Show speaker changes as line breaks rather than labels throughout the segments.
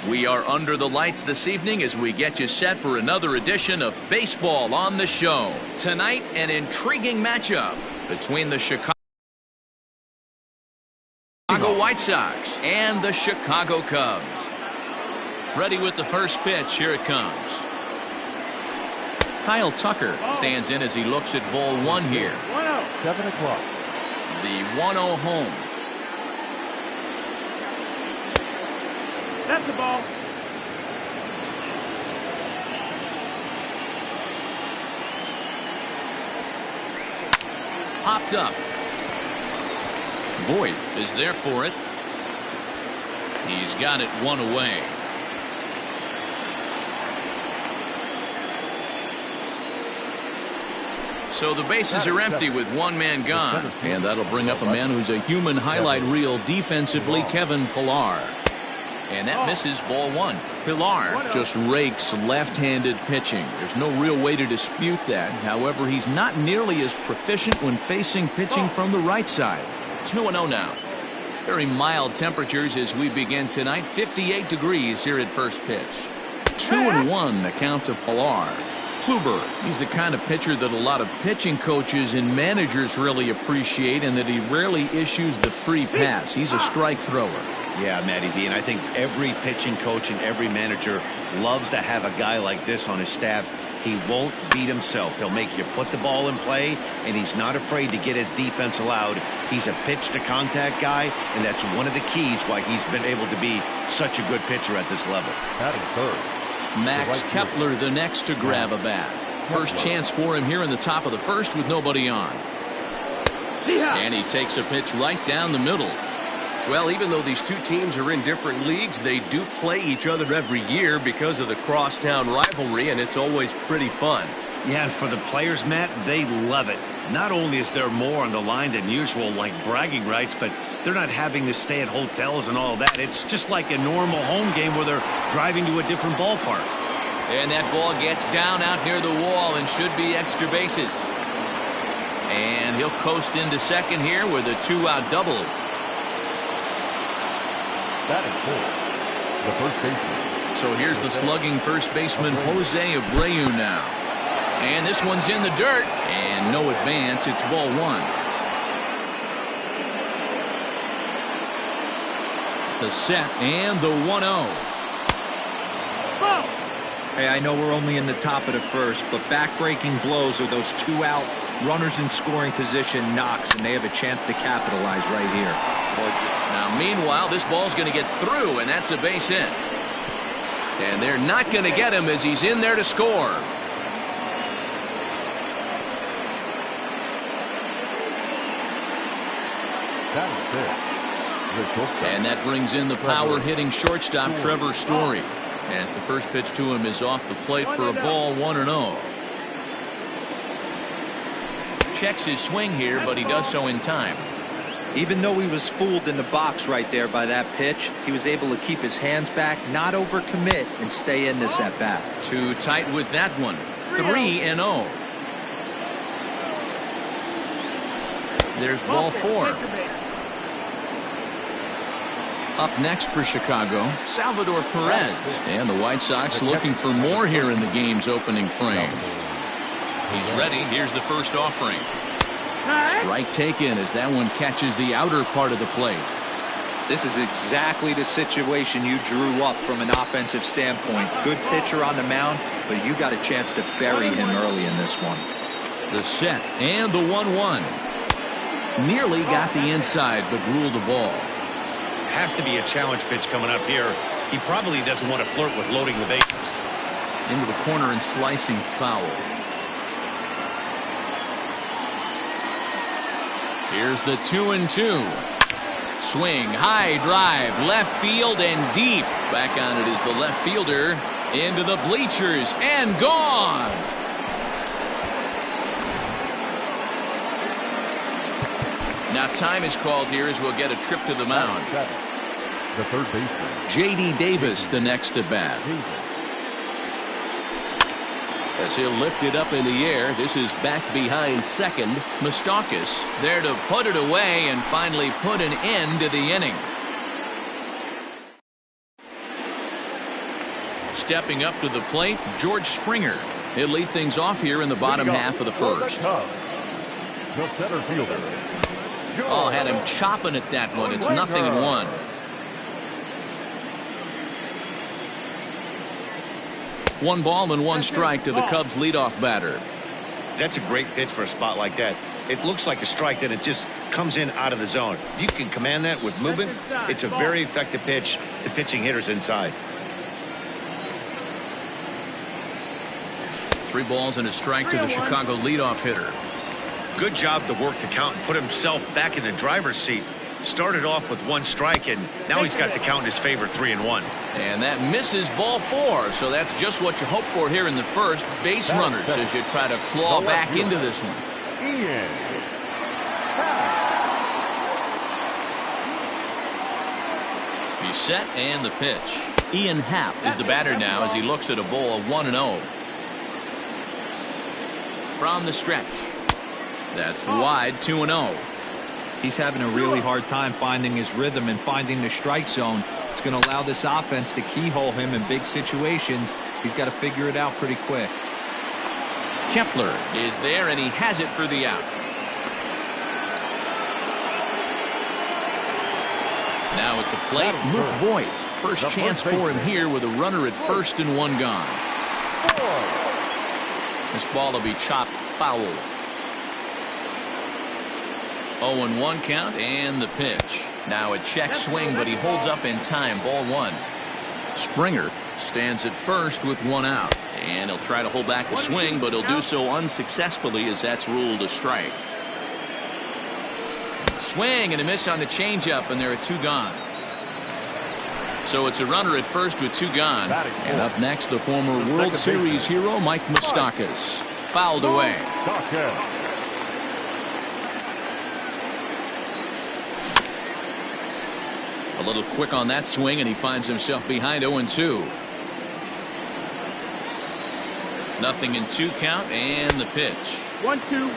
We are under the lights this evening as we get you set for another edition of Baseball on the Show. Tonight, an intriguing matchup between the Chicago White Sox and the Chicago Cubs. Ready with the first pitch. Here it comes. Kyle Tucker stands in as he looks at ball one here.
7 o'clock.
The 1-0 home.
That's the ball.
Popped up. Voit is there for it. He's got it one away. So the bases are empty with one man gone. And that'll bring up a man who's a human highlight reel defensively, Kevin Pillar. And that misses ball one. Pillar just rakes left-handed pitching. There's no real way to dispute that. However, he's not nearly as proficient when facing pitching from the right side. 2-0 now. Very mild temperatures as we begin tonight. 58 degrees here at first pitch. 2-1 the count to Pillar. Kluber, he's the kind of pitcher that a lot of pitching coaches and managers really appreciate, and that he rarely issues the free pass. He's a strike thrower.
Yeah, Matty V, and I think every pitching coach and every manager loves to have a guy like this on his staff. He won't beat himself. He'll make you put the ball in play, and he's not afraid to get his defense allowed. He's a pitch-to-contact guy, and that's one of the keys why he's been able to be such a good pitcher at this level.
Batting third.
Max Kepler the next to grab a bat. First chance for him here in the top of the first with nobody on. And he takes a pitch right down the middle.
Well, even though these two teams are in different leagues, they do play each other every year because of the crosstown rivalry, and it's always pretty fun.
Yeah, and for the players, Matt, they love it. Not only is there more on the line than usual, like bragging rights, but they're not having to stay at hotels and all that. It's just like a normal home game where they're driving to a different ballpark.
And that ball gets down out near the wall and should be extra bases. And he'll coast into second here with a 2-out double.
Batting fourth. The first baseman.
So here's the slugging first baseman Jose Abreu now. And this one's in the dirt. And no advance. It's ball one. The set and the 1-0.
Hey, I know we're only in the top of the first, but backbreaking blows are those 2-out runners in scoring position knocks, and they have a chance to capitalize right here.
Now, meanwhile, this ball's going to get through, and that's a base hit. And they're not going to get him as he's in there to score. And that brings in the power-hitting shortstop, Trevor Story, as the first pitch to him is off the plate for a ball, 1-0. Checks his swing here, but he does so in time.
Even though he was fooled in the box right there by that pitch, he was able to keep his hands back, not overcommit, and stay in this at bat.
Too tight with that one. 3-0. There's ball four. Up next for Chicago, Salvador Perez. And the White Sox looking for more here in the game's opening frame. He's ready. Here's the first offering. Strike taken as that one catches the outer part of the plate.
This is exactly the situation you drew up from an offensive standpoint. Good pitcher on the mound, but you got a chance to bury him early in this one.
The set and the 1-1. Nearly got the inside, but ruled the ball.
Has to be a challenge pitch coming up here. He probably doesn't want to flirt with loading the bases.
Into the corner and slicing foul. Here's the 2-2. Swing, high drive, left field and deep. Back on it is the left fielder. Into the bleachers and gone. Now time is called here as we'll get a trip to the mound.
The third baseman.
J.D. Davis the next at bat. As he'll lift it up in the air, this is back behind second. Moustakas is there to put it away and finally put an end to the inning. Stepping up to the plate, George Springer. He'll lead things off here in the bottom half of the first.
The center fielder.
Oh, had him chopping at that one. It's 0-1. One ball and one strike to the Cubs leadoff batter.
That's a great pitch for a spot like that. It looks like a strike that it just comes in out of the zone. If you can command that with movement, it's a very effective pitch to pitching hitters inside.
3 balls and a strike to the Chicago leadoff hitter.
Good job to work the count and put himself back in the driver's seat. Started off with 1 strike, and now he's got the count in his favor, 3-1.
And that misses ball 4, so that's just what you hope for here in the first. Base runners as you try to claw back into this one. He's set, and the pitch. Ian Happ is the batter now as he looks at a ball 1-0. From the stretch. That's wide, 2-0.
He's having a really hard time finding his rhythm and finding the strike zone. It's going to allow this offense to keyhole him in big situations. He's got to figure it out pretty quick.
Kepler is there, and he has it for the out. Now at the plate, Luke Voigt. First chance for him here with a runner at first and 1 gone. This ball will be chopped foul. 0-1 count, and the pitch. Now a check swing, but he holds up in time. Ball 1. Springer stands at first with 1 out, and he'll try to hold back the swing, but he'll do so unsuccessfully as that's ruled a strike. Swing and a miss on the changeup, and there are 2 gone. So it's a runner at first with 2 gone. And up next, the former World Series hero Mike Moustakas. Fouled away. A little quick on that swing, and he finds himself behind 0-2. 0-2 count, and the pitch.
1-2.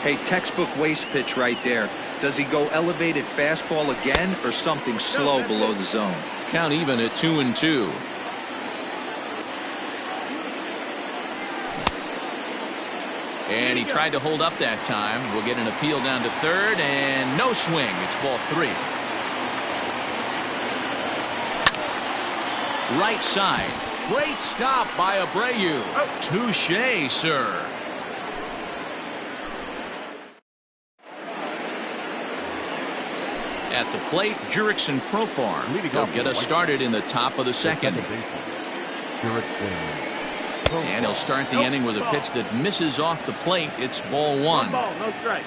Hey, textbook waste pitch right there. Does he go elevated fastball again or something slow below the zone?
Count even at 2-2. And he tried to hold up that time. We'll get an appeal down to third, and no swing. It's ball 3. Right side. Great stop by Abreu. Touché, sir. At the plate, Jurickson Profar. He'll get us started in the top of the second. And he'll start the inning with a pitch that misses off the plate. It's ball 1.
1 ball, no strike.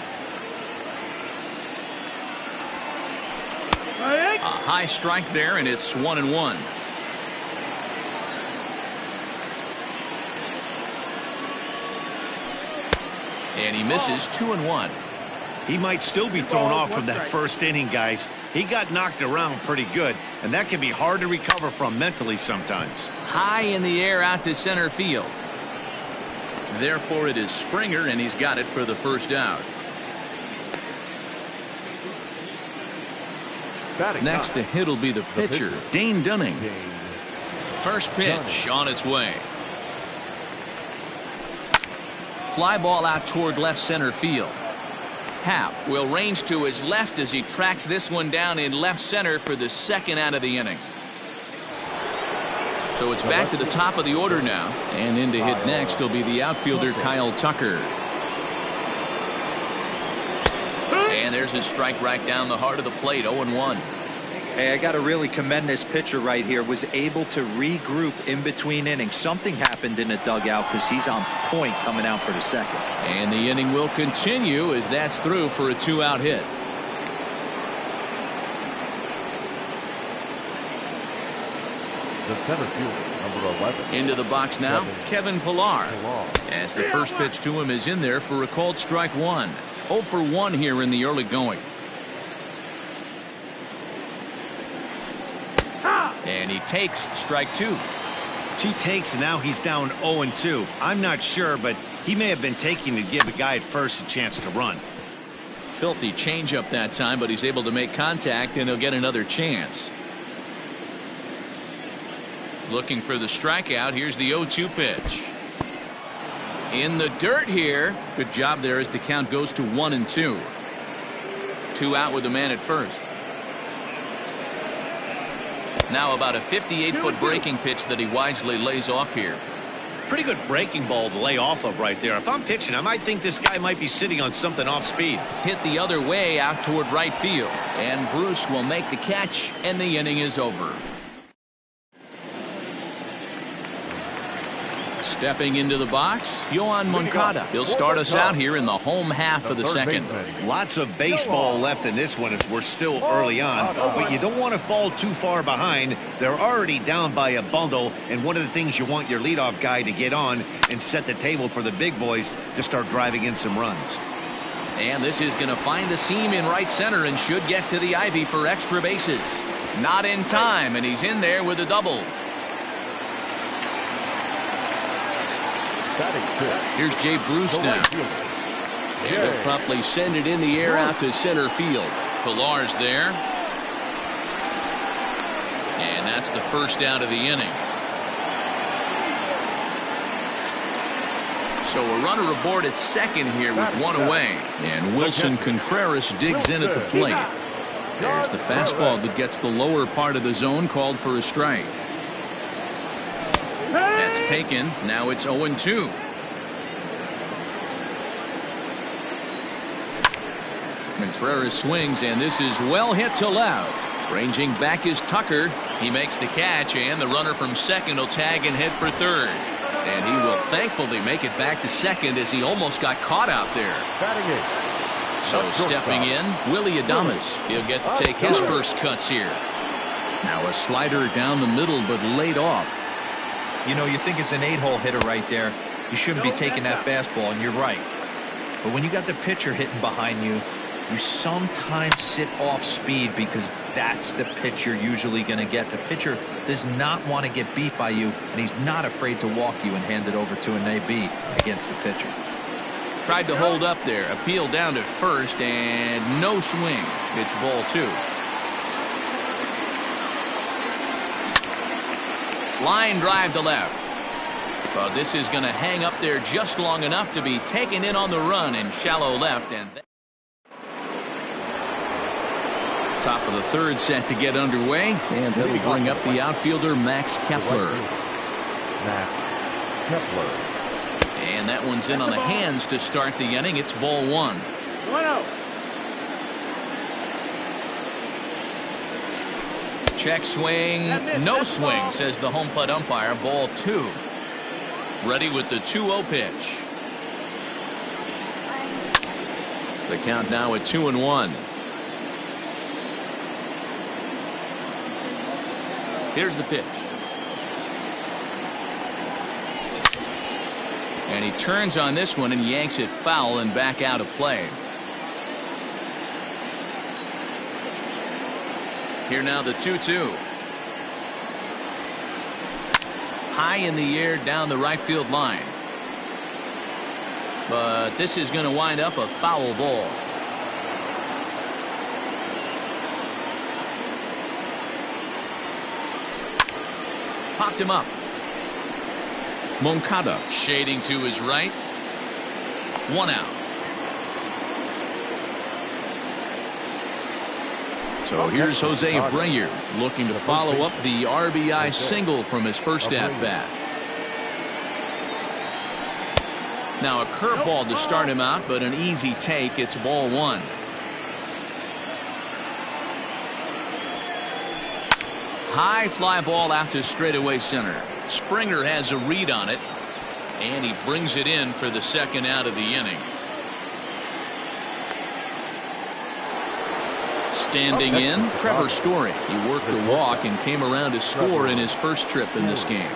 A high strike there, and it's 1-1. And he misses 2-1.
He might still be thrown off from that first inning, guys. He got knocked around pretty good, and that can be hard to recover from mentally sometimes.
High in the air out to center field. Therefore, it is Springer, and he's got it for the first out. Next to hit will be the pitcher, Dane Dunning. First pitch on its way. Fly ball out toward left center field. Happ will range to his left as he tracks this one down in left center for the second out of the inning. So it's back to the top of the order now, and in to hit next will be the outfielder Kyle Tucker. And there's his strike right down the heart of the plate. 0-1.
Hey, I got to really commend this pitcher right here. Was able to regroup in between innings. Something happened in the dugout because he's on point coming out for the second.
And the inning will continue as that's through for a 2-out hit.
The center fielder, number 11.
Into the box now, Kevin Pillar. As the first pitch to him is in there for a called strike 1. 0 for 1 here in the early going. And he takes strike 2.
He takes, and now he's down 0-2. I'm not sure, but he may have been taking to give the guy at first a chance to run.
Filthy changeup that time, but he's able to make contact, and he'll get another chance. Looking for the strikeout. Here's the 0-2 pitch. In the dirt here. Good job there as the count goes to 1-2. 2 out with the man at first. Now about a 58-foot breaking pitch that he wisely lays off here.
Pretty good breaking ball to lay off of right there. If I'm pitching, I might think this guy might be sitting on something off speed.
Hit the other way out toward right field. And Bruce will make the catch, and the inning is over. Stepping into the box, Yoan Moncada. He'll start us out here in the home half of the second.
Lots of baseball left in this one as we're still early on, but you don't want to fall too far behind. They're already down by a bundle, and one of the things you want your leadoff guy to get on and set the table for the big boys to start driving in some runs.
And this is going to find the seam in right center and should get to the ivy for extra bases. Not in time, and he's in there with a double. Here's Jay Bruce now. And he'll promptly send it in the air out to center field. Pilar's there. And that's the first out of the inning. So a runner aboard at second here with 1 away. And Wilson Contreras digs in at the plate. There's the fastball that gets the lower part of the zone, called for a strike. That's taken. Now it's 0-2. Contreras swings, and this is well hit to left. Ranging back is Tucker. He makes the catch, and the runner from second will tag and head for third. And he will thankfully make it back to second as he almost got caught out there. So stepping in, Willie Adames. He'll get to take his first cuts here. Now a slider down the middle, but laid off.
You know, you think it's an 8-hole hitter right there. You shouldn't be taking that fastball, and you're right. But when you got the pitcher hitting behind you, you sometimes sit off speed because that's the pitch you're usually going to get. The pitcher does not want to get beat by you, and he's not afraid to walk you and hand it over to an AB against the pitcher.
Tried to hold up there. Appeal down to first, and no swing. It's ball 2. Line drive to left. Well, this is going to hang up there just long enough to be taken in on the run in shallow left. And top of the third set to get underway, and that'll bring up the outfielder Max Kepler. And that one's in on the hands to start the inning. It's ball 1.
1-0.
Check swing, no swing, says the home plate umpire. Ball 2. Ready with the 2-0 pitch. The count now at 2-1. Here's the pitch. And he turns on this one and yanks it foul and back out of play. Here now the 2-2. High in the air down the right field line. But this is going to wind up a foul ball. Popped him up. Moncada shading to his right. 1 out. So here's Jose Abreu looking to follow up the RBI single from his first at-bat. Now a curveball to start him out, but an easy take. It's ball 1. High fly ball out to straightaway center. Springer has a read on it, and he brings it in for the second out of the inning. Standing in, Trevor Story. He worked the walk and came around to score in his first trip in this game.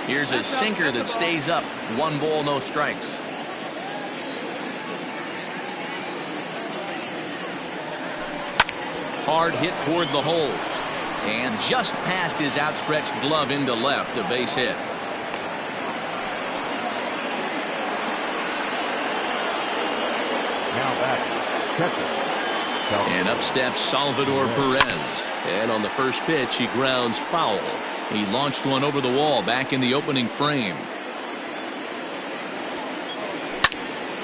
Here's a sinker that stays up. 1 ball, no strikes. Hard hit toward the hole. And just past his outstretched glove into left, a base hit.
Now back, catcher.
And up steps Salvador Perez.
And on the first pitch, he grounds foul.
He launched one over the wall back in the opening frame.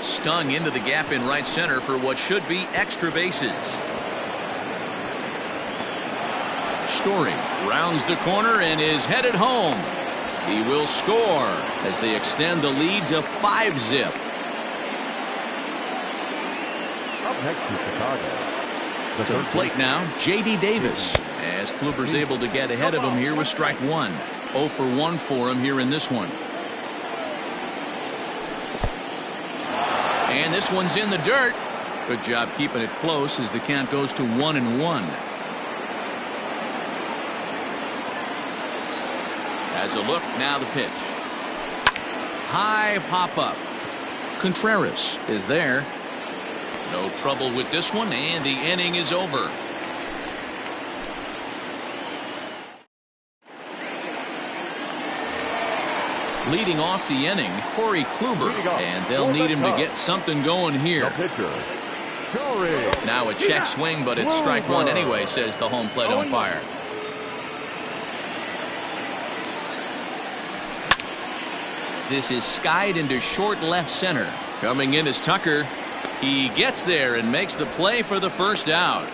Stung into the gap in right center for what should be extra bases. Story rounds the corner and is headed home. He will score as they extend the lead to 5-zip.
Up next to Chicago.
To the plate now, J.D. Davis, as Kluber's able to get ahead of him here with strike one. 0 for 1 for him here in this one. And this one's in the dirt. Good job keeping it close as the count goes to 1-1. As a look, now the pitch. High pop-up. Contreras is there. No trouble with this one, and the inning is over. Leading off the inning, Corey Kluber, and they'll need him to get something going here. Now a check swing, but it's strike one anyway, says the home plate umpire. This is skied into short left center. Coming in is Tucker. He gets there and makes the play for the first out.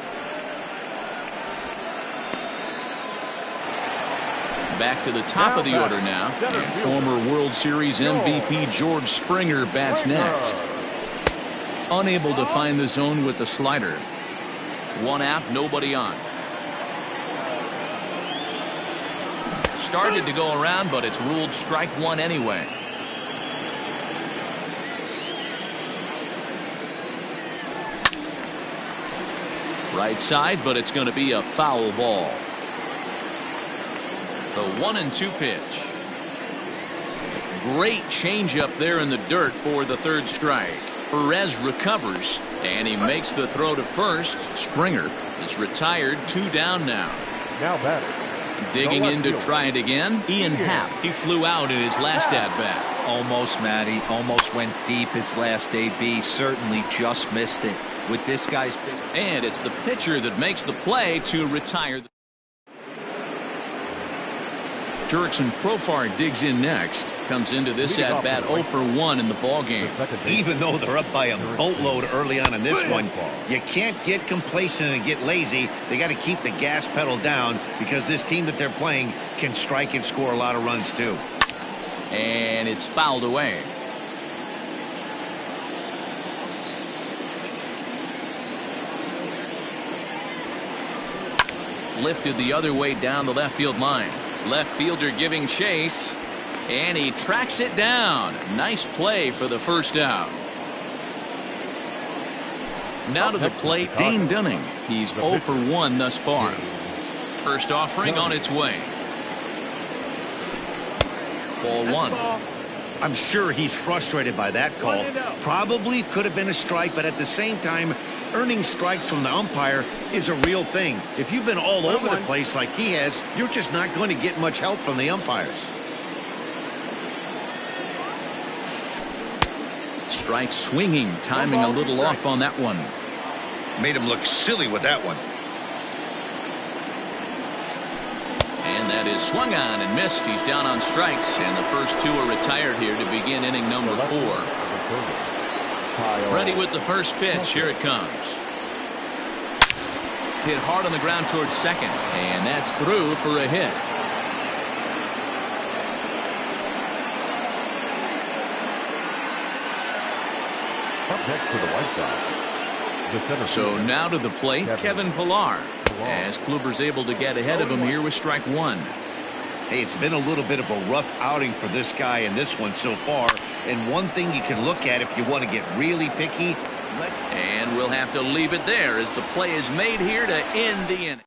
Back to the top of the order now, and former World Series MVP George Springer bats next. Unable to find the zone with the slider. One out, nobody on. Started to go around, but it's ruled strike one anyway. Right side, but it's going to be a foul ball. The 1-2 pitch. Great changeup there in the dirt for the third strike. Perez recovers, and he makes the throw to first. Springer is retired, 2 down now.
Now batter.
Digging in to try it again, Ian Happ. He flew out in his last at-bat.
Almost, Matty. Almost went deep his last AB. Certainly just missed it. With this guy's big.
And it's the pitcher that makes the play to retire. Jurickson Profar digs in next. Comes into this at-bat 0 for 1 in the ballgame.
Even though they're up by a boatload early on in this one, you can't get complacent and get lazy. They got to keep the gas pedal down because this team that they're playing can strike and score a lot of runs too.
And it's fouled away. Lifted the other way down the left field line. Left fielder giving chase, and he tracks it down. Nice play for the first out. Now to the plate, Dane Dunning. He's 0 for 1 thus far. First offering on its way. Ball 1.
I'm sure he's frustrated by that call. Probably could have been a strike, but at the same time, earning strikes from the umpire is a real thing. If you've been all over the place like he has, you're just not going to get much help from the umpires.
Strike swinging, timing a little off on that one.
Made him look silly with that one.
And that is swung on and missed. He's down on strikes, and the first 2 are retired here to begin inning number 4. Ready with the first pitch. Here it comes. Hit hard on the ground towards second, and that's through for a hit.
Up next to the White Sox.
So now to the plate, Kevin Pillar, as Kluber's able to get ahead of him here with strike 1.
Hey, it's been a little bit of a rough outing for this guy in this one so far. And one thing you can look at if you want to get really picky.
And we'll have to leave it there as the play is made here to end the inning.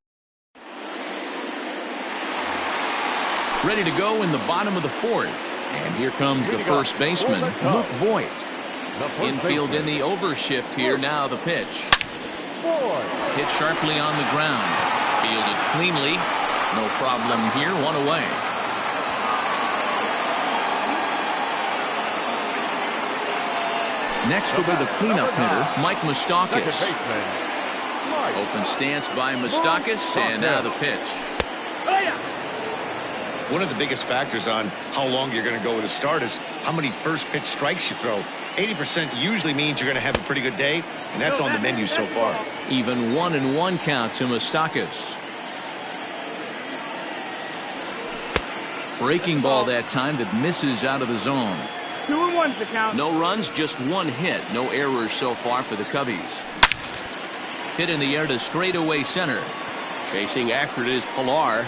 Ready to go in the bottom of the 4th. And here comes the first baseman, Luke Voigt. Infield in the overshift here. Now the pitch. Hit sharply on the ground. Fielded cleanly. No problem here. 1 away. Next will be the cleanup hitter, Mike Moustakas. Open stance by Moustakas, and now the pitch.
One of the biggest factors on how long you're going to go with a start is how many first pitch strikes you throw. 80% usually means you're going to have a pretty good day, and that's on the menu so far.
Even 1-1 count to Moustakas. Breaking ball that time that misses out of the zone.
2-1 to count.
No runs, just one hit. No errors so far for the Cubbies. Hit in the air to straightaway center.
Chasing after it is Pilar.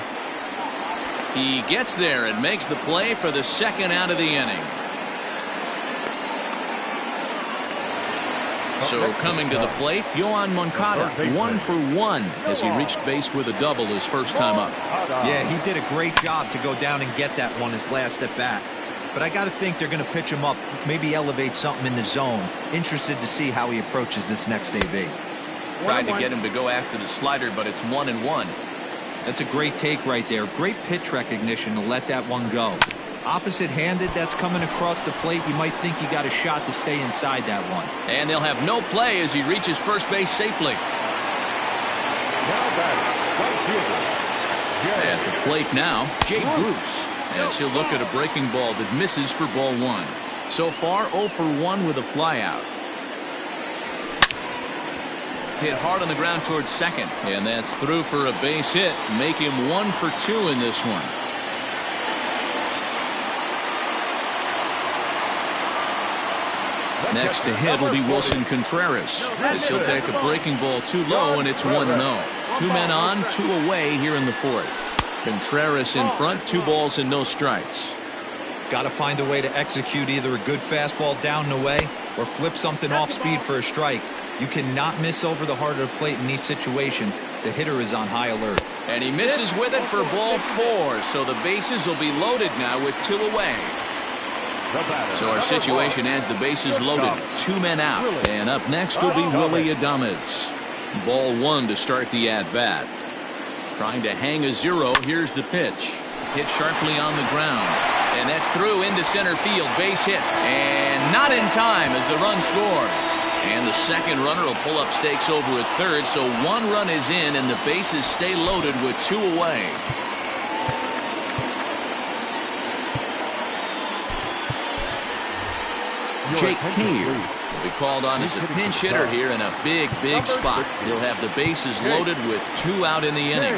He gets there and makes the play for the second out of the inning. So coming to the plate, Yohan Moncada, 1 for 1 as he reached base with a double his first time up.
Yeah, he did a great job to go down and get that one his last at bat. But I got to think they're going to pitch him up, maybe elevate something in the zone. Interested to see how he approaches this next AB.
Tried to get him to go after the slider, but it's 1-1.
That's a great take right there. Great pitch recognition to let that one go. Opposite-handed, that's coming across the plate. You might think you got a shot to stay inside that one.
And they'll have no play as he reaches first base safely. At the plate now, Jay Bruce, as he'll look at a breaking ball that misses for ball 1. So far, 0 for 1 with a flyout. Hit hard on the ground towards second, and that's through for a base hit. Make him 1 for 2 in this one. Next to hit will be Wilson Contreras, as he'll take a breaking ball too low, and it's 1-0. 2 men on, 2 away here in the 4th. Contreras in front, 2 balls and no strikes.
Got to find a way to execute either a good fastball down and away or flip something off speed for a strike. You cannot miss over the heart of the plate in these situations. The hitter is on high alert.
And he misses with it for ball 4, so the bases will be loaded now with 2 away. So our situation has the bases loaded, 2 men out. And up next will be Willy Adames. Ball 1 to start the at-bat. Trying to hang a 0. Here's the pitch. Hit sharply on the ground. And that's through into center field. Base hit. And not in time as the run scores. And the second runner will pull up stakes over at third. So 1 run is in and the bases stay loaded with 2 away. Jake Cave will be called on as a pinch hitter here in a big spot. He'll have the bases loaded with 2 out in the inning.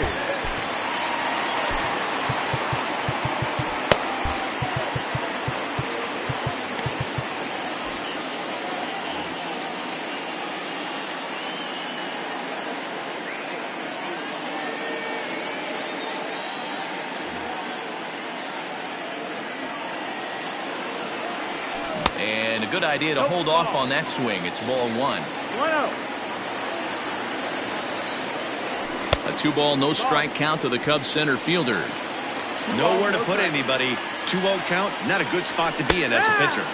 And a good idea to hold off on that swing. It's ball 1.
1-0.
A 2-ball, no strike count to the Cubs center fielder.
Nowhere to put anybody. 2-0 count, not a good spot to be in as a pitcher.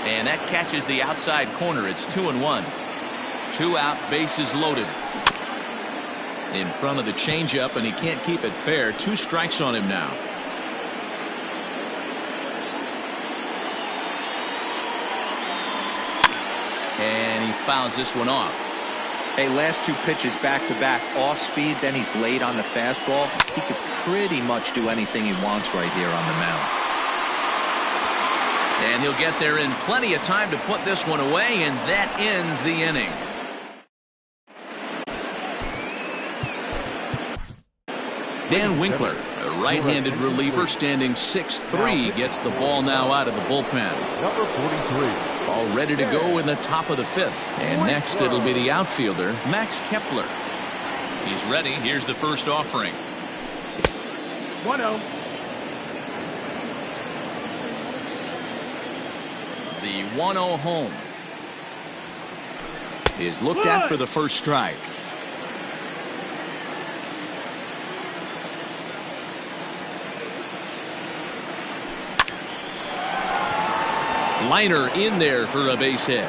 And that catches the outside corner. It's 2-1. 2 out, bases loaded. In front of the changeup, and he can't keep it fair. 2 strikes on him now. And he fouls this one off.
Hey, last 2 pitches back-to-back off speed, then he's late on the fastball. He could pretty much do anything he wants right here on the mound.
And he'll get there in plenty of time to put this one away, and that ends the inning. Dan Winkler, a right-handed reliever standing 6'3", gets the ball now out of the bullpen.
Number 43.
All ready to go in the top of the 5th. And next it'll be the outfielder, Max Kepler. He's ready. Here's the first offering.
1-0.
The 1-0 home is looked at for the first strike. Liner in there for a base hit.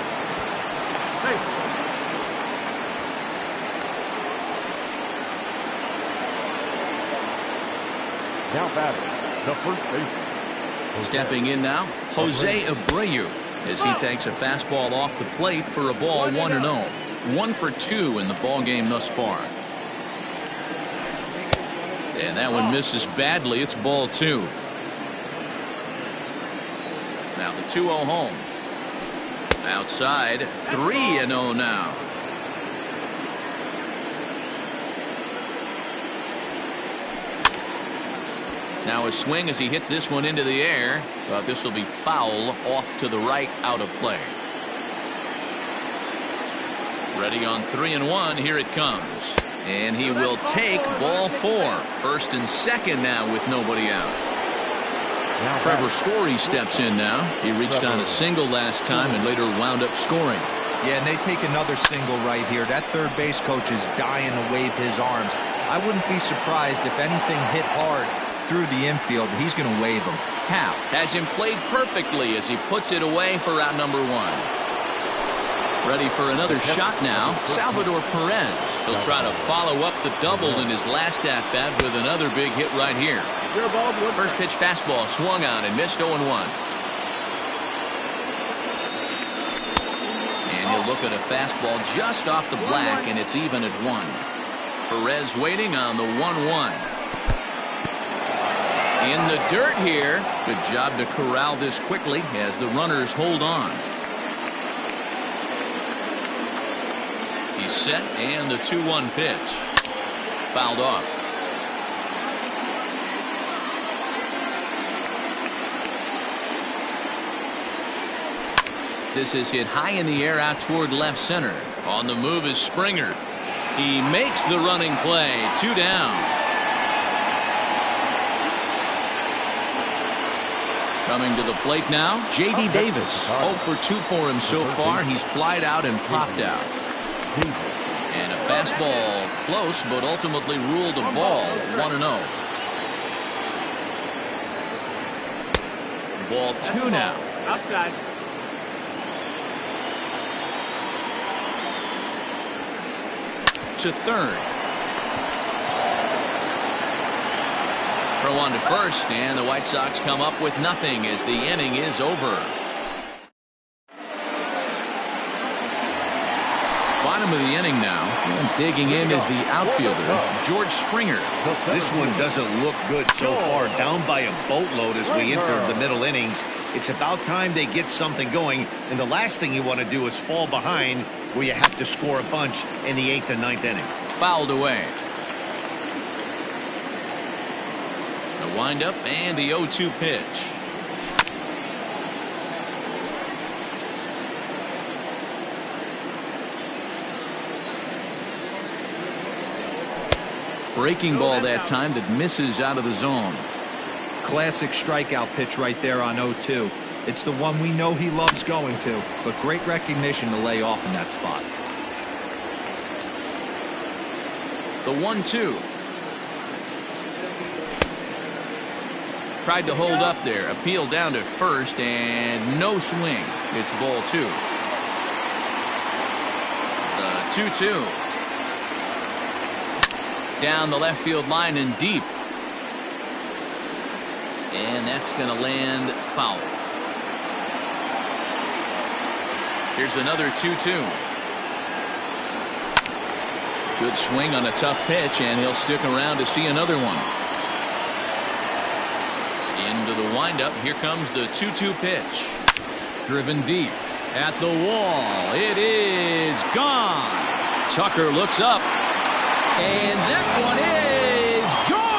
Now batting, the first baseman.
Stepping in now, Jose Abreu, as he takes a fastball off the plate for a ball 1-0. 1 for 2 in the ball game thus far. And that one misses badly. It's ball 2. Now the 2-0 home. Outside, 3-0 now. Now a swing as he hits this one into the air, but this will be foul off to the right, out of play. Ready on 3-1. Here it comes. And he will take ball 4. 1st and 2nd now with nobody out. Trevor Story steps in now. He reached on a single last time and later wound up scoring.
Yeah, and they take another single right here. That third base coach is dying to wave his arms. I wouldn't be surprised if anything hit hard through the infield. He's going to wave him.
Hal has him played perfectly as he puts it away for out number 1. Ready for another shot now. Salvador Perez. He'll try to follow up the double in his last at-bat with another big hit right here. First pitch fastball swung on and missed 0-1. And he'll look at a fastball just off the black, and it's even at 1. Perez waiting on the 1-1. In the dirt here. Good job to corral this quickly as the runners hold on. He's set, and the 2-1 pitch. Fouled off. This is hit high in the air out toward left center. On the move is Springer. He makes the running play. 2 down. Coming to the plate now, J.D. Davis. 0 for 2 for him so far. He's flied out and popped out. And a fastball close, but ultimately ruled a ball. 1-0. Ball 2 now.
Outside.
To third. Throw on to first, and the White Sox come up with nothing as the inning is over. Bottom of the inning now, and digging in is the outfielder, George Springer.
This one doesn't look good so far. Down by a boatload as we enter the middle innings. It's about time they get something going, and the last thing you want to do is fall behind where you have to score a bunch in the 8th and 9th inning.
Fouled away. The windup and the 0-2 pitch. Breaking ball that time that misses out of the zone.
Classic strikeout pitch right there on 0-2. It's the one we know he loves going to, but great recognition to lay off in that spot.
The 1-2. Tried to hold up there. Appeal down to first, and no swing. It's ball 2. The 2-2. Down the left field line and deep. And that's going to land foul. Here's another 2-2. Good swing on a tough pitch, and he'll stick around to see another one. Into the windup. Here comes the 2-2 pitch. Driven deep at the wall. It is gone. Tucker looks up, and that one is gone.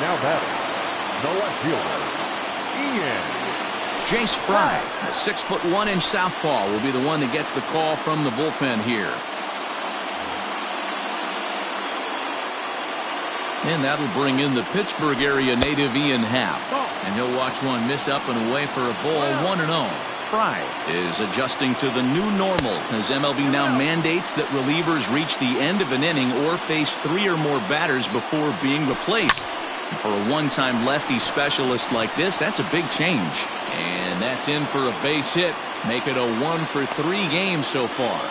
Now batting, the left fielder, Ian.
Jace Fry, a 6'1" southpaw, will be the one that gets the call from the bullpen here. And that'll bring in the Pittsburgh area native Ian Happ. And he'll watch one miss up and away for a ball. 1-0. Fry is adjusting to the new normal as MLB now mandates that relievers reach the end of an inning or face 3 or more batters before being replaced. And for a one-time lefty specialist like this, that's a big change. And that's in for a base hit. Make it a 1 for 3 games so far.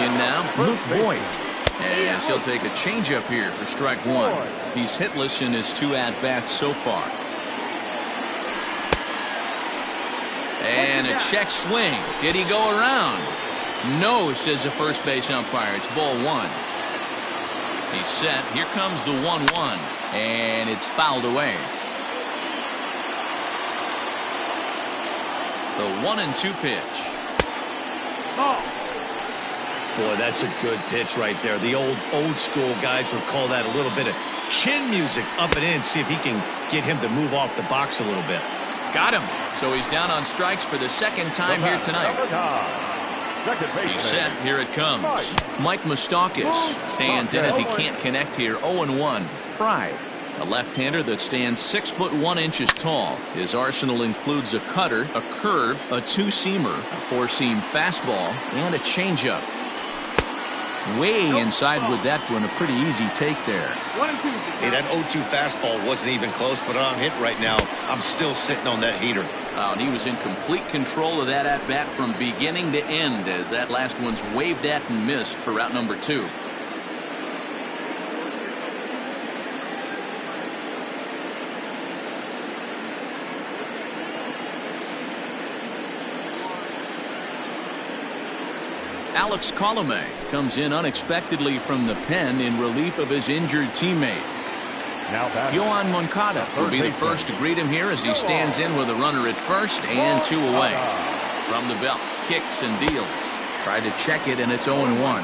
In now, Luke Voigt. As he'll take a changeup here for strike one. He's hitless in his 2 at-bats so far. And a check swing. Did he go around? No, says the first base umpire. It's ball one. He's set. Here comes the 1-1. And it's fouled away. The 1-2 pitch.
Boy, that's a good pitch right there. The old school guys would call that a little bit of chin music up and in. See if he can get him to move off the box a little bit.
Got him. So he's down on strikes for the second time here tonight. He's set. Here it comes. Mike Moustakas stands in as he can't connect here. 0-1. Fry, a left-hander that stands 6'1" tall. His arsenal includes a cutter, a curve, a two-seamer, a four-seam fastball, and a changeup. Way inside with that one. A pretty easy take there.
Hey, that 0-2 fastball wasn't even close, but on hit right now, I'm still sitting on that heater.
And he was in complete control of that at-bat from beginning to end as that last one's waved at and missed for route number 2. Alex Colomé comes in unexpectedly from the pen in relief of his injured teammate. Yohan Moncada will be the first to greet him here as he stands in with a runner at first and 2 away. From the belt, kicks and deals. Tried to check it, and it's 0-1.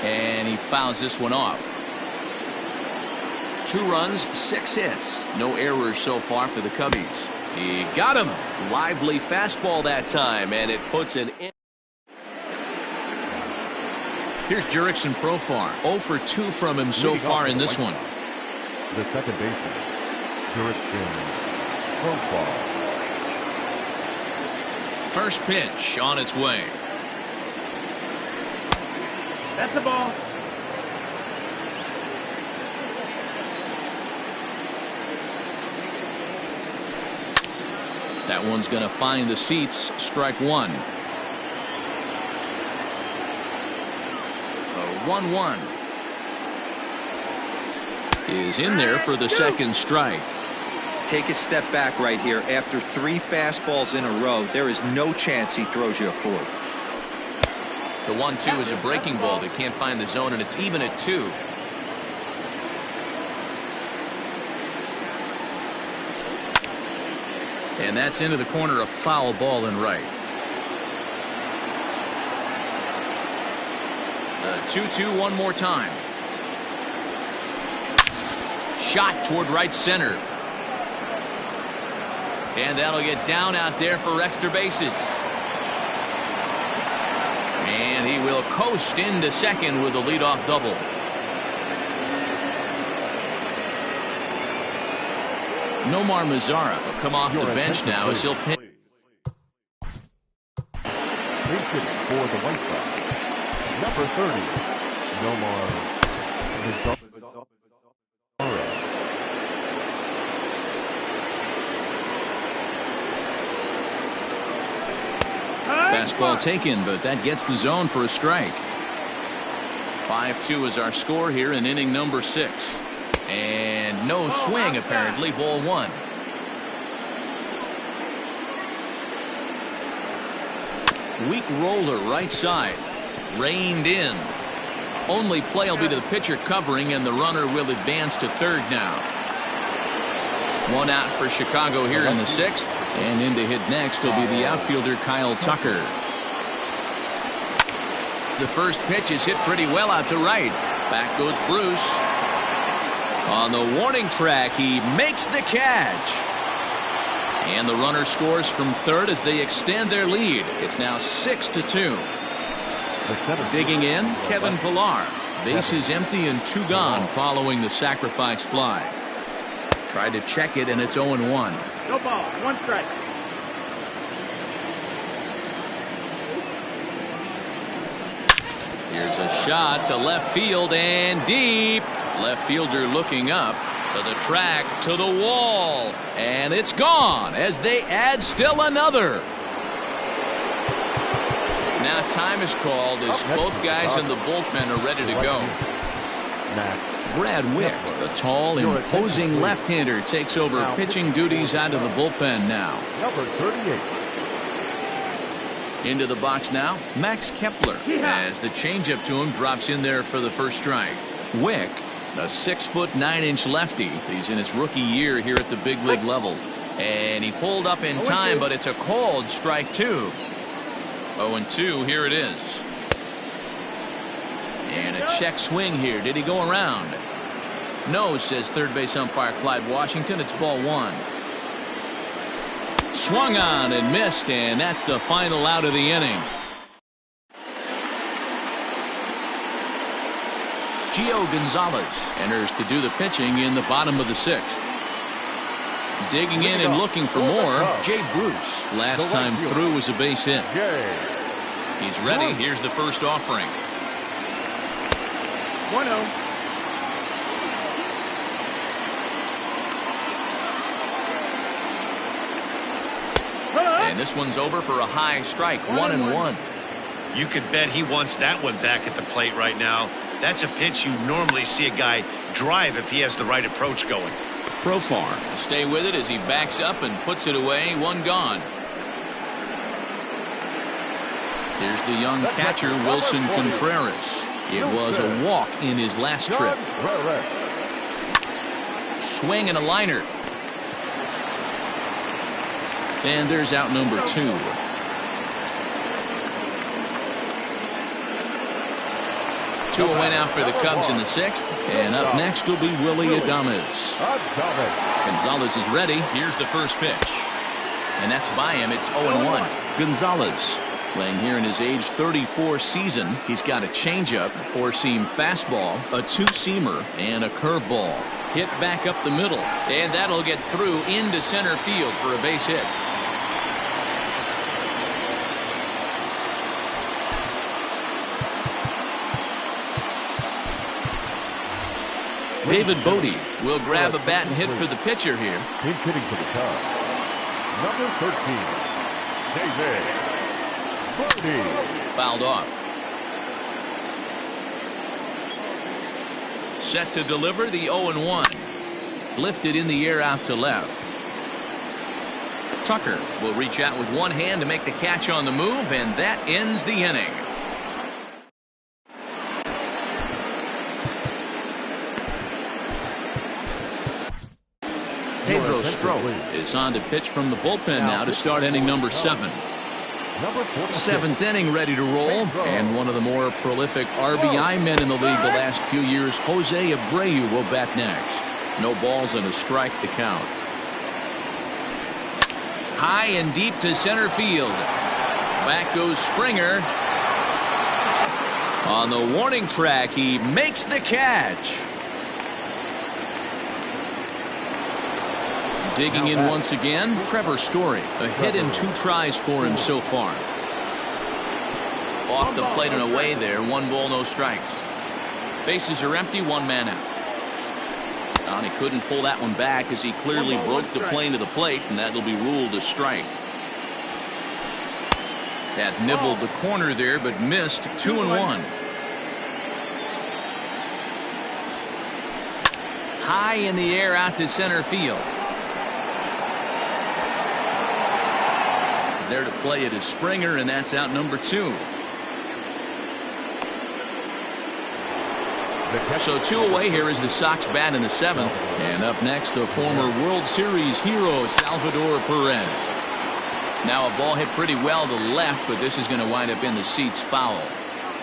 And he fouls this one off. 2 runs, 6 hits. No errors so far for the Cubbies. He got him. Lively fastball that time, and it puts an in. Here's Jurickson Profar. 0 for 2 from him so far in this one.
The second baseman, Jurickson Profar.
First pitch on its way.
That's the ball.
That one's going to find the seats. Strike one. A 1-1 is in there for the second strike.
Take a step back right here. After 3 fastballs in a row, there is no chance he throws you a fourth.
The 1-2 is a breaking ball that can't find the zone, and it's even at 2. And that's into the corner, a foul ball and right. The 2-2 one more time. Shot toward right center. And that'll get down out there for extra bases. And he will coast into second with a leadoff double. Nomar Mazara will come off the bench now as he'll pitch.
Pitching for the White Sox, number 30, Nomar Mazara.
Fastball taken, but that gets the zone for a strike. 5-2 is our score here in inning number 6. And no swing, apparently. Ball 1. Weak roller right side. Reined in. Only play will be to the pitcher covering, and the runner will advance to third now. 1 out for Chicago here in the 6th. And in to hit next will be the outfielder Kyle Tucker. The first pitch is hit pretty well out to right. Back goes Bruce. On the warning track, he makes the catch. And the runner scores from third as they extend their lead. It's now 6-2. Digging in, Kevin Pillar. Bases empty and 2 gone following the sacrifice fly. Tried to check it, and it's 0-1.
No ball. 1 strike.
Here's a shot to left field and deep. Left fielder looking up to the track, to the wall, and it's gone as they add still another. Now time is called as both guys in the bullpen are ready to go. Brad Wick, the tall, imposing left-hander, takes over pitching duties out of the bullpen now.
Number 38.
Into the box now, Max Kepler, as the changeup to him drops in there for the first strike. Wick, a 6'9" lefty. He's in his rookie year here at the big league level. And he pulled up in time, but it's a called strike two. 0-2, here it is. And a check swing here. Did he go around? No, says third base umpire Clyde Washington. It's ball one. Swung on and missed, and that's the final out of the inning. Gio Gonzalez enters to do the pitching in the bottom of the sixth. Digging in and looking for more, Jay Bruce. Last time through was a base hit. He's ready. Here's the first offering.
1-0.
And this one's over for a high strike. 1-1.
You could bet he wants that one back at the plate right now. That's a pitch you normally see a guy drive if he has the right approach going.
Profar will stay with it as he backs up and puts it away. One gone. Here's the young catcher, Wilson Contreras. It was a walk in his last trip. Swing and a liner. And there's out number two. Two away now for the Cubs in the sixth. And up next will be Willie Adames. Gonzalez is ready. Here's the first pitch. And that's by him. It's 0-1. Gonzalez playing here in his age 34 season. He's got a changeup, four-seam fastball, a two-seamer, and a curveball. Hit back up the middle. And that'll get through into center field for a base hit. David Bodie will grab a bat and hit for the pitcher here.
He's hitting for the Cubs. Number 13, David Bodie.
Fouled off. Set to deliver the 0-1. Lifted in the air out to left. Tucker will reach out with one hand to make the catch on the move, and that ends the inning. Pedro Strop is on to pitch from the bullpen now to start inning number 7. Seventh inning ready to roll, and one of the more prolific RBI men in the league the last few years, Jose Abreu, will bat next. No balls and a strike to count. High and deep to center field. Back goes Springer. On the warning track, he makes the catch. Digging in once again, Trevor Story. A hit and 2 tries for him so far. Off the plate and away there. 1 ball, no strikes. Bases are empty, 1 man out. And he couldn't pull that one back as he clearly broke the plane to the plate, and that'll be ruled a strike. That nibbled the corner there, but missed. 2-1. High in the air out to center field. There to play it is Springer, and that's out number 2. So 2 away. Here is the Sox bat in the 7th. And up next, the former World Series hero, Salvador Perez. Now a ball hit pretty well to left, but this is going to wind up in the seats foul.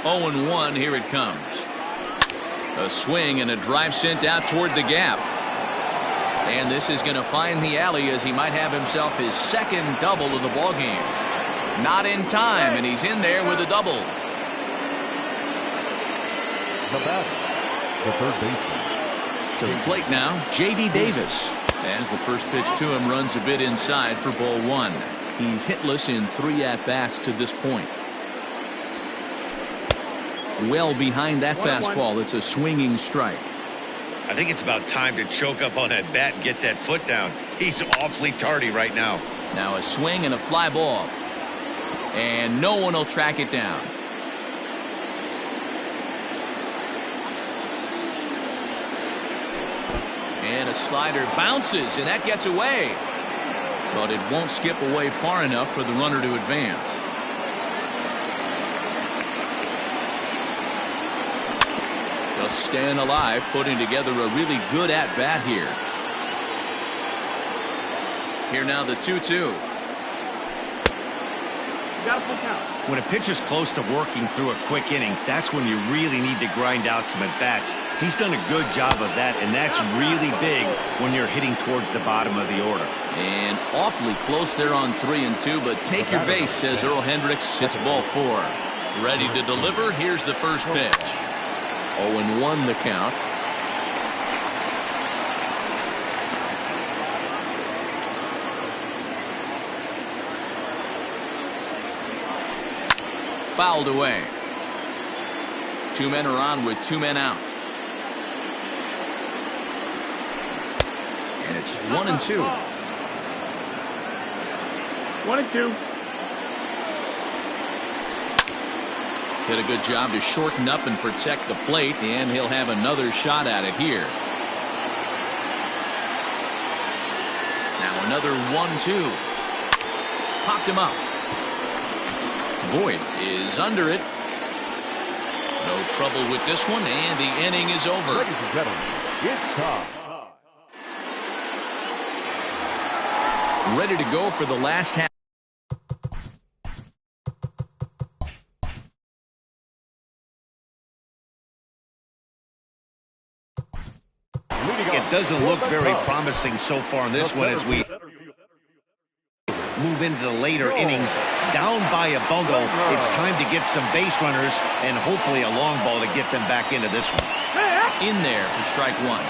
0-1, here it comes. A swing and a drive sent out toward the gap. And this is going to find the alley as he might have himself his second double of the ballgame. Not in time, and he's in there with a double.
The batter, the third baseman.
To the plate now, J.D. Davis. As the first pitch to him runs a bit inside for ball 1. He's hitless in 3 at-bats to this point. Well behind that fastball. It's a swinging strike.
I think it's about time to choke up on that bat and get that foot down. He's awfully tardy right now.
Now a swing and a fly ball. And no one will track it down. And a slider bounces, and that gets away. But it won't skip away far enough for the runner to advance. Just staying alive, putting together a really good at-bat here. Here now the 2-2.
When a pitcher's close to working through a quick inning, that's when you really need to grind out some at-bats. He's done a good job of that, and that's really big when you're hitting towards the bottom of the order.
And awfully close there on 3 and 2, but take your base, says Earl Hendricks. It's ball 4. Ready to deliver. Here's the first pitch. 0-1 the count. Fouled away. 2 men are on with 2 men out. And it's 1-2.
1-2.
Did a good job to shorten up and protect the plate, and he'll have another shot at it here. Now another 1-2. Popped him up. Voit is under it. No trouble with this one, and the inning is over.
Ladies and gentlemen, it's time.
Ready to go for the last half.
It doesn't look very promising so far in this one as we move into the later innings. Down by a bungle, it's time to get some base runners and hopefully a long ball to get them back into this one.
In there for strike 1.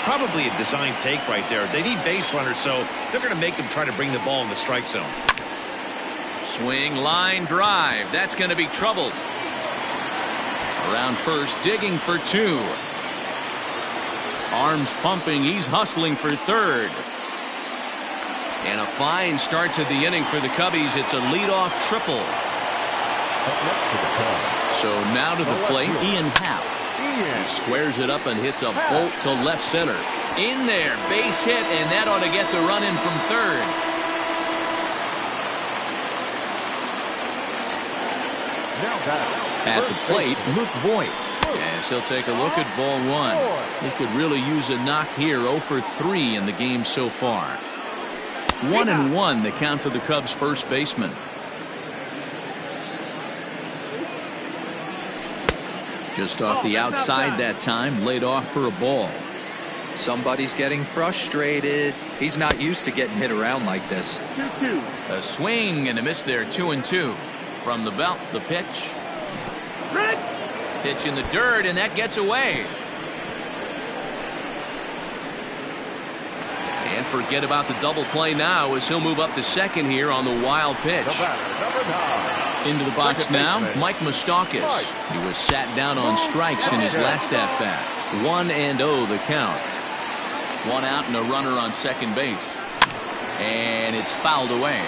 Probably a design take right there. They need base runners, so they're going to make them try to bring the ball in the strike zone.
Swing, line, drive. That's going to be trouble. Around first, digging for 2. Arms pumping. He's hustling for third. And a fine start to the inning for the Cubbies. It's a leadoff triple. So now to the plate, Ian Happ. He squares it up and hits a bolt to left center. In there, base hit, and that ought to get the run in from third. At the plate, Luke Voit. As he'll take a look at ball 1. He could really use a knock here. 0 for 3 in the game so far. 1-1 the count to the Cubs first baseman. Just off the outside that time, laid off for a ball.
Somebody's getting frustrated. He's not used to getting hit around like this.
2-2.
A swing and a miss there. 2-2 from the belt. The pitch. Pitch in the dirt, and that gets away. And forget about the double play now as he'll move up to second here on the wild pitch. Into the box now, Mike Moustakas. He was sat down on strikes in his last at-bat. 1-0 the count. 1 out and a runner on second base. And it's fouled away.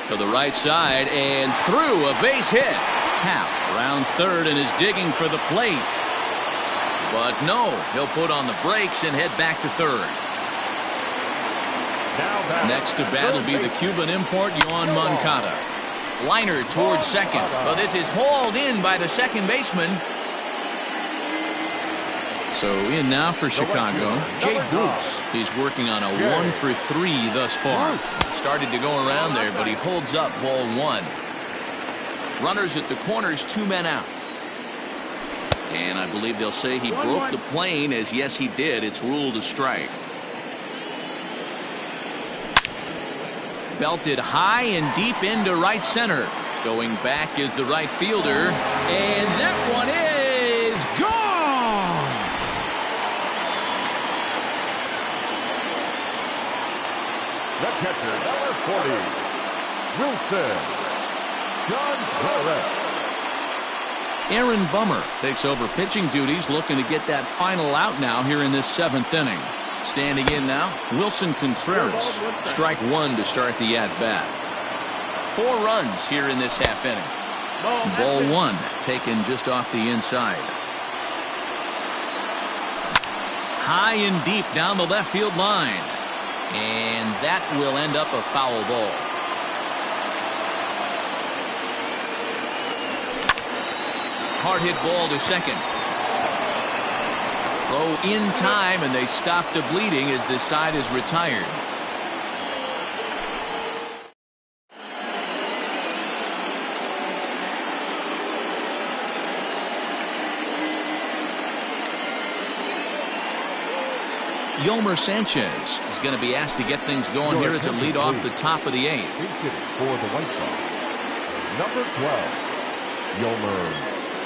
To the right side and through, a base hit. Happ rounds third and is digging for the plate. But no, he'll put on the brakes and head back to third. Next to bat will be the Cuban import, Yohan Moncada. Liner towards second. But this is hauled in by the second baseman. So in now for Chicago, Jay Bruce. He's working on a 1 for 3 thus far. Started to go around there, but he holds up ball 1. Runners at the corners, 2 men out. And I believe they'll say he broke the plane, as yes he did. It's ruled a strike. Belted high and deep into right center. Going back is the right fielder. And that one is gone!
The catcher, number 40, Wilson Gonzalez.
Aaron Bummer takes over pitching duties, looking to get that final out now here in this 7th inning. Standing in now, Wilson Contreras. Strike one to start the at-bat. 4 runs here in this half inning. Ball one, taken just off the inside. High and deep down the left field line. And that will end up a foul ball. Hard hit ball to second. Throw in time, and they stop the bleeding as this side is retired. Yomer Sanchez is going to be asked to get things going here as a lead off the top of the 8th.
For the White Sox, number 12, Yomer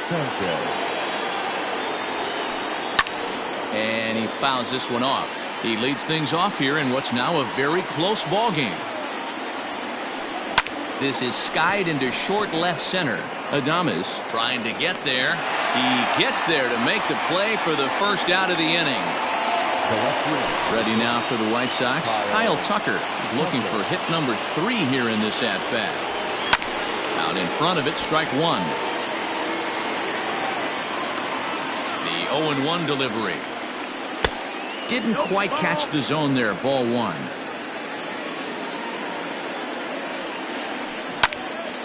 Sanchez.
And he fouls this one off. He leads things off here in what's now a very close ball game. This is skied into short left center. Adames trying to get there. He gets there to make the play for the first out of the inning. Ready now for the White Sox. Kyle Tucker is looking for hit number 3 here in this at-bat. Out in front of it, strike one. The 0-1 delivery. Didn't quite catch the zone there. Ball one.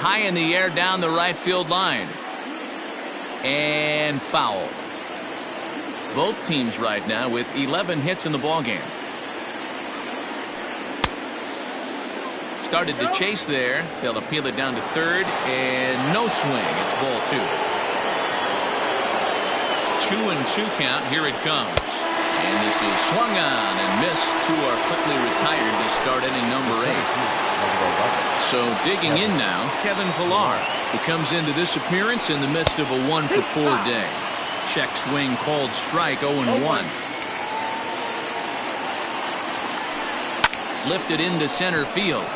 High in the air down the right field line. And foul. Both teams right now with 11 hits in the ballgame. Started to chase there. They'll appeal it down to third, and no swing. It's ball 2. 2-2 count. Here it comes. And this is swung on and missed. 2 are quickly retired to start inning number 8. So digging in now, Kevin Pillar. He comes into this appearance in the midst of a 1-for-4 day. Check swing called strike. 0-1. Lifted into center field.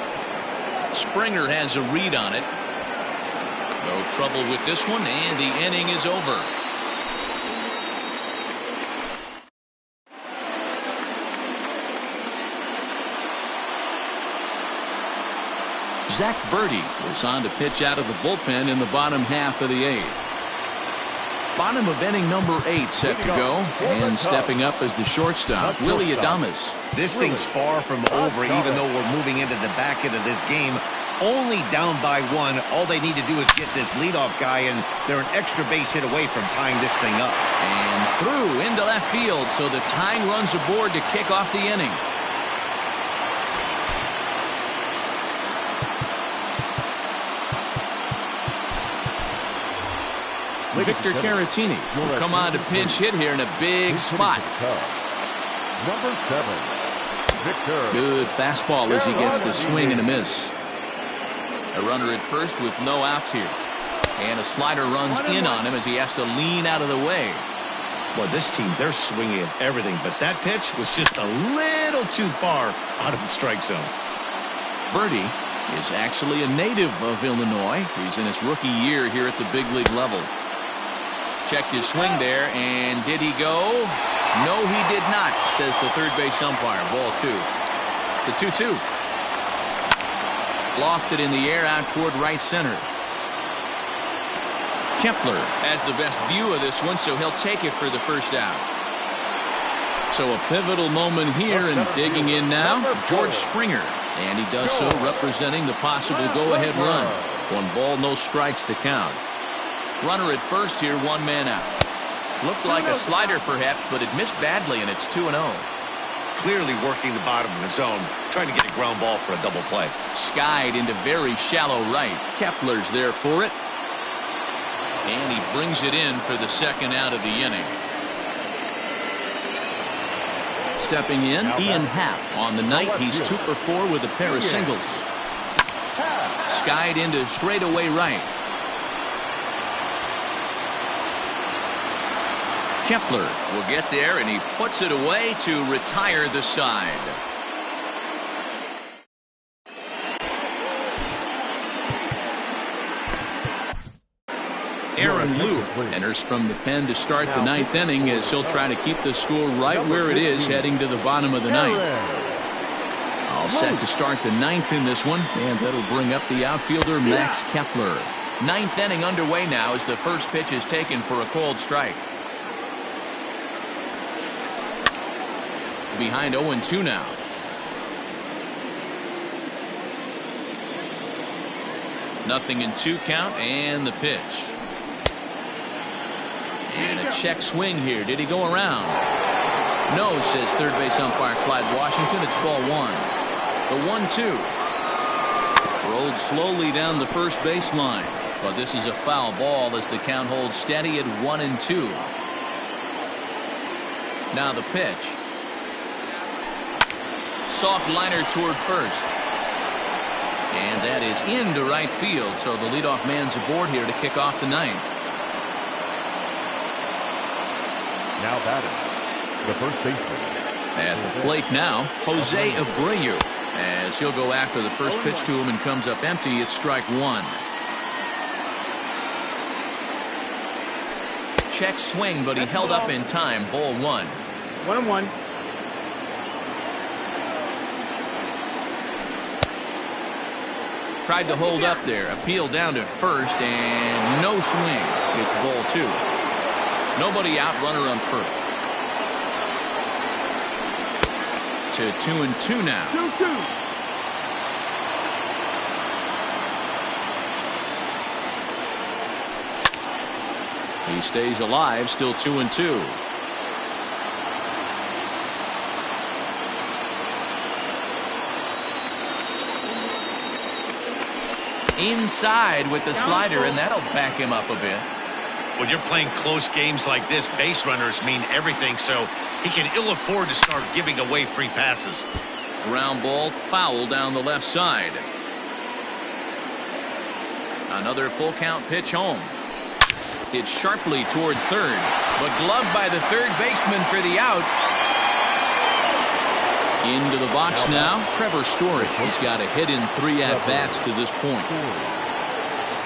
Springer has a read on it. No trouble with this one, and the inning is over. Zach Birdie was on to pitch out of the bullpen in the bottom half of the 8th. Bottom of inning number 8 set to go, and stepping up as the shortstop, Willie Adames.
This thing's far from over, even though we're moving into the back end of this game. Only down by 1. All they need to do is get this leadoff guy, and they're an extra base hit away from tying this thing up.
And through into left field, so the tying runs aboard to kick off the inning. Victor Caratini will come on to pinch hit here in a big spot.
Number 7, Victor.
Good fastball as he gets the swing and a miss. A runner at first with no outs here. And a slider runs in on him as he has to lean out of the way.
Well, this team, they're swinging at everything, but that pitch was just a little too far out of the strike zone.
Birdie is actually a native of Illinois. He's in his rookie year here at the big league level. Checked his swing there, and did he go? No, he did not, says the third base umpire. Ball 2. The 2-2. Lofted in the air out toward right center. Kepler has the best view of this one, so he'll take it for the first out. So a pivotal moment here, and digging in now, George Springer. And he does so representing the possible go-ahead run. 1 ball, no strikes to count. Runner at first here, 1 man out. Looked like a slider perhaps, but it missed badly, and it's 2-0.
Clearly working the bottom of the zone, trying to get a ground ball for a double play.
Skied into very shallow right. Kepler's there for it. And he brings it in for the second out of the inning. Stepping in, Ian Happ. On the night, he's 2-for-4 with a pair of singles. Skied into straightaway right. Kepler will get there, and he puts it away to retire the side. Aaron Lou enters from the pen to start the ninth inning as he'll try to keep the score right where it is heading to the bottom of the ninth. All set to start the ninth in this one, and that'll bring up the outfielder Max Kepler. Ninth inning underway now as the first pitch is taken for a called strike. Behind 0-2 now. Nothing in 2 count, and the pitch. And a check swing here. Did he go around? No, says third base umpire Clyde Washington. It's ball 1. The 1-2. Rolled slowly down the first baseline. But this is a foul ball as the count holds steady at 1-2. Now the pitch. Soft liner toward first. And that is into right field, so the leadoff man's aboard here to kick off the ninth.
Now batting, the first baseman.
At the plate now, Jose Abreu. As he'll go after the first pitch to him and comes up empty, it's strike 1. Check swing, but he held up in time. Ball 1.
1-1.
Tried to hold up there. Appeal down to first, and no swing. It's ball 2. Nobody out, runner on first. To 2-2 now.
2-2.
He stays alive, still 2-2. Inside with the slider, and that'll back him up a bit.
When you're playing close games like this, base runners mean everything, so he can ill afford to start giving away free passes.
Ground ball, foul down the left side. Another full count pitch home. Hit sharply toward third, but gloved by the third baseman for the out. Into the box now, Trevor Story. He's got a hit in 3 at-bats to this point.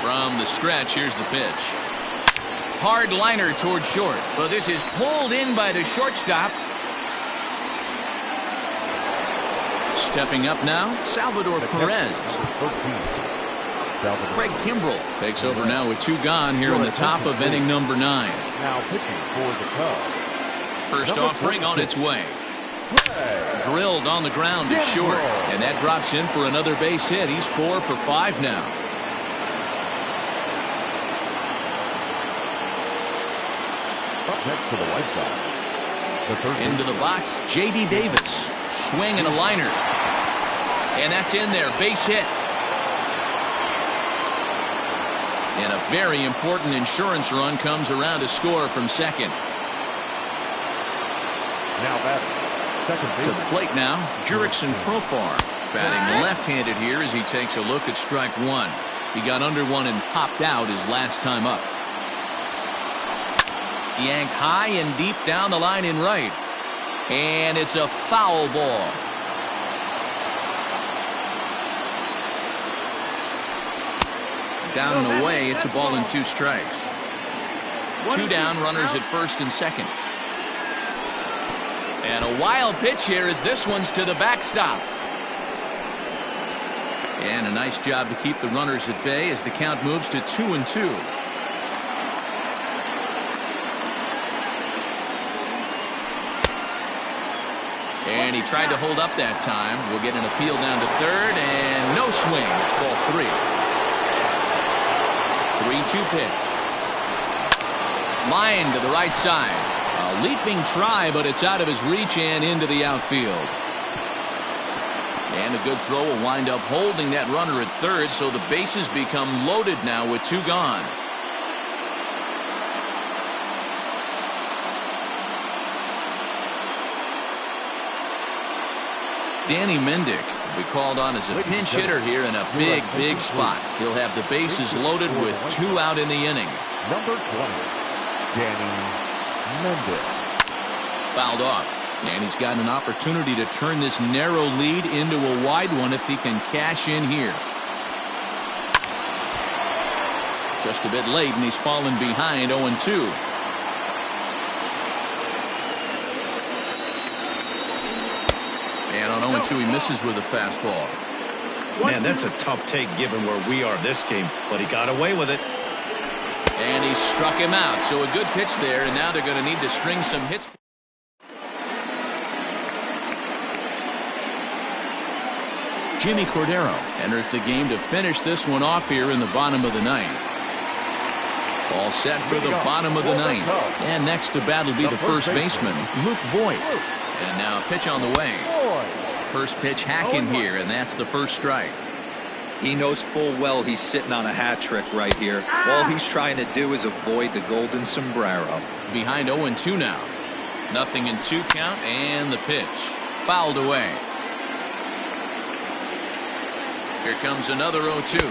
From the stretch, here's the pitch. Hard liner toward short, but this is pulled in by the shortstop. Stepping up now, Salvador Perez. Craig Kimbrell takes over now with 2 gone here in the top of inning number 9.
Now pitching for the Cubs.
First offering on its way. Drilled on the ground to short, and that drops in for another base hit. He's 4 for 5 now.
Up next to the right side. The third
Into the box, J.D. Davis. Swing and a liner. And that's in there. Base hit. And a very important insurance run comes around to score from second.
Now batting. Second
To the plate now, Jurickson Profar. Batting left-handed here as he takes a look at strike 1. He got under one and popped out his last time up. Yanked high and deep down the line in right. And it's a foul ball. Down and away, it's a ball and 2 strikes. 2 down, runners at first and second. And a wild pitch here as this one's to the backstop. And a nice job to keep the runners at bay as the count moves to 2-2. And he tried to hold up that time. We'll get an appeal down to third, and no swing. It's ball 3. 3-2 pitch. Line to the right side. A leaping try, but it's out of his reach and into the outfield. And a good throw will wind up holding that runner at third, so the bases become loaded now with 2 gone. Danny Mendick will be called on as a pinch hitter here in a big spot. He'll have the bases loaded with 2 out in the inning.
Number 20, Danny Mendick.
Fouled off, and he's got an opportunity to turn this narrow lead into a wide one if he can cash in here. Just a bit late, and he's fallen behind 0-2. And on 0-2, he misses with a fastball.
Man, that's a tough take given where we are this game, but he got away with it.
And he struck him out. So a good pitch there, and now they're going to need to string some hits. Jimmy Cordero enters the game to finish this one off here in the bottom of the ninth. All set for the bottom of the ninth. And next to bat will be the first baseman, Luke Voigt. And now a pitch on the way. First pitch hacking here, and that's the first strike.
He knows full well he's sitting on a hat trick right here. All he's trying to do is avoid the golden sombrero.
Behind 0-2 now. Nothing in 2 count, and the pitch. Fouled away. Here comes another 0-2.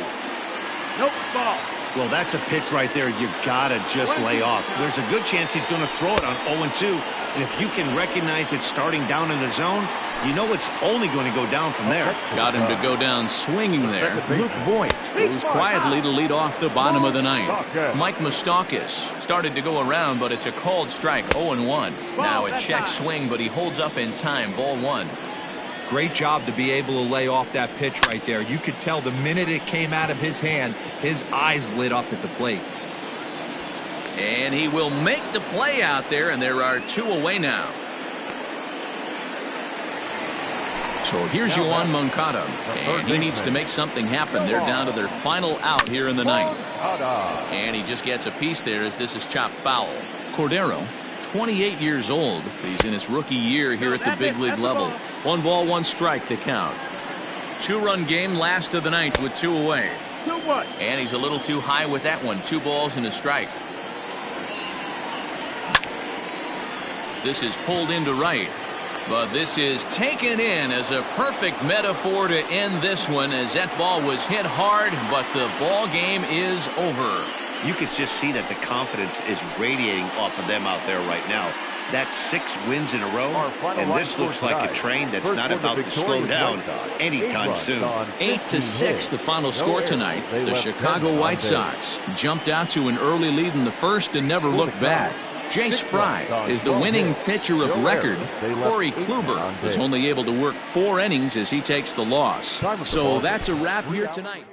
Nope, ball.
Well, that's a pitch right there you gotta just lay off. There's a good chance he's going to throw it on 0-2, and if you can recognize it starting down in the zone, you know it's only going to go down from there.
Got him to go down swinging there. Luke Voigt goes quietly to lead off the bottom of the ninth. Mike Moustakas started to go around, but it's a called strike, 0-1. Now a check swing, but he holds up in time, ball 1.
Great job to be able to lay off that pitch right there. You could tell the minute it came out of his hand, his eyes lit up at the plate.
And he will make the play out there, and there are 2 away now. So here's Yoan Moncada, and he needs to make something happen. They're down to their final out here in the ninth. And he just gets a piece there as this is chopped foul. Cordero, 28 years old. He's in his rookie year here at the big league level. 1 ball, 1 strike to count. 2-run game, last of the ninth with 2 away.
2-1.
And he's a little too high with that one. 2 balls and a strike. This is pulled into right. But this is taken in as a perfect metaphor to end this one, as that ball was hit hard, but the ball game is over.
You could just see that the confidence is radiating off of them out there right now. That's 6 wins in a row, and this looks like a train that's not about to slow down anytime soon.
8-6 the final score tonight. The Chicago White Sox jumped out to an early lead in the first and never looked back. Jay Spry is the winning pitcher of record. Corey Kluber was only able to work 4 innings as he takes the loss. So that's a wrap here tonight.